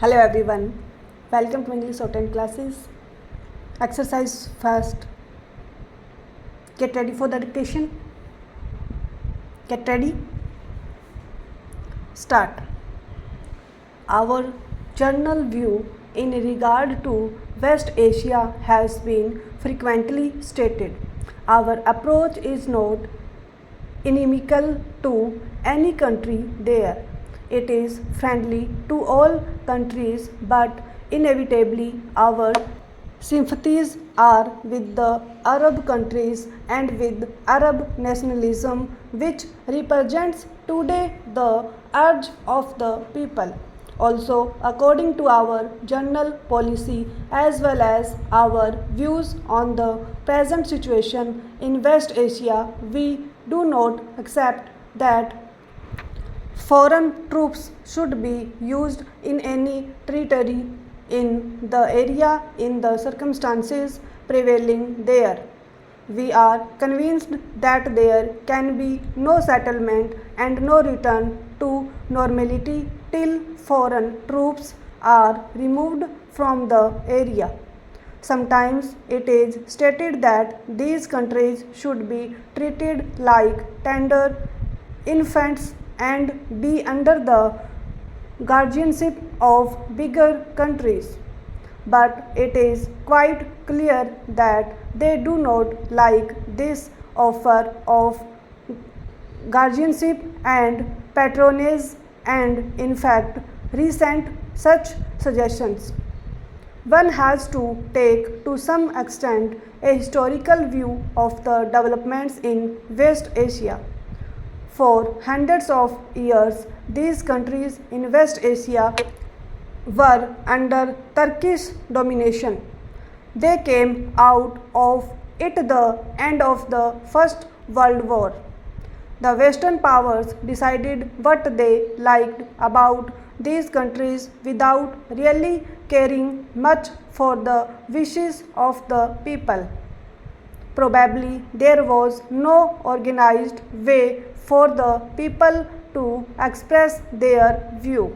Hello everyone, welcome to English Shorthand classes. Exercise first. Get ready for the dictation. Get ready. Start. Our general view in regard to West Asia has been frequently stated. Our approach is not inimical to any country there. It is friendly to all countries, but inevitably our sympathies are with the Arab countries and with Arab nationalism, which represents today the urge of the people. Also, according to our general policy as well as our views on the present situation in West Asia, we do not accept that foreign troops should be used in any territory in the area in the circumstances prevailing there. We are convinced that there can be no settlement and no return to normality till foreign troops are removed from the area. Sometimes it is stated that these countries should be treated like tender infants and be under the guardianship of bigger countries. But it is quite clear that they do not like this offer of guardianship and patronage, and in fact resent such suggestions. One has to take to some extent a historical view of the developments in West Asia. For hundreds of years, these countries in West Asia were under Turkish domination. They came out of it the end of the First World War. The Western powers decided what they liked about these countries without really caring much for the wishes of the people. Probably there was no organized way for the people to express their view.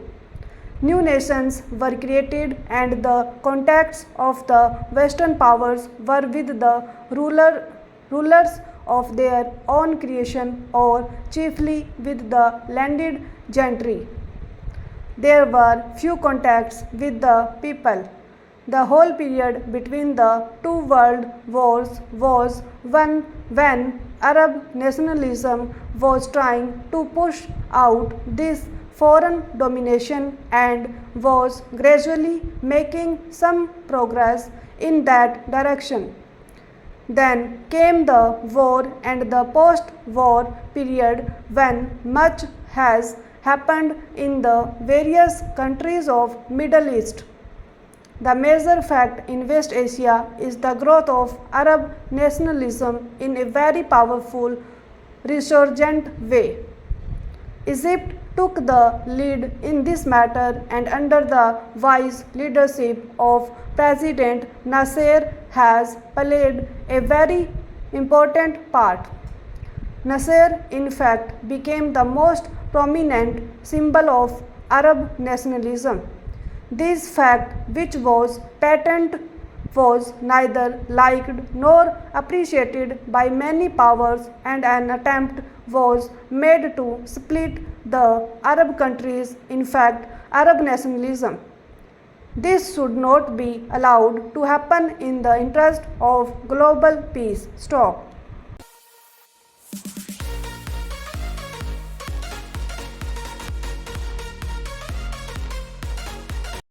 New nations were created and the contacts of the Western powers were with the rulers of their own creation or chiefly with the landed gentry. There were few contacts with the people. The whole period between the two world wars was one when Arab nationalism was trying to push out this foreign domination and was gradually making some progress in that direction. Then came the war and the post-war period when much has happened in the various countries of Middle East. The major fact in West Asia is the growth of Arab nationalism in a very powerful, resurgent way. Egypt took the lead in this matter, and under the wise leadership of President Nasser has played a very important part. Nasser, in fact, became the most prominent symbol of Arab nationalism. This fact, which was patent, was neither liked nor appreciated by many powers, and an attempt was made to split the Arab countries, in fact, Arab nationalism. This should not be allowed to happen in the interest of global peace. Stop.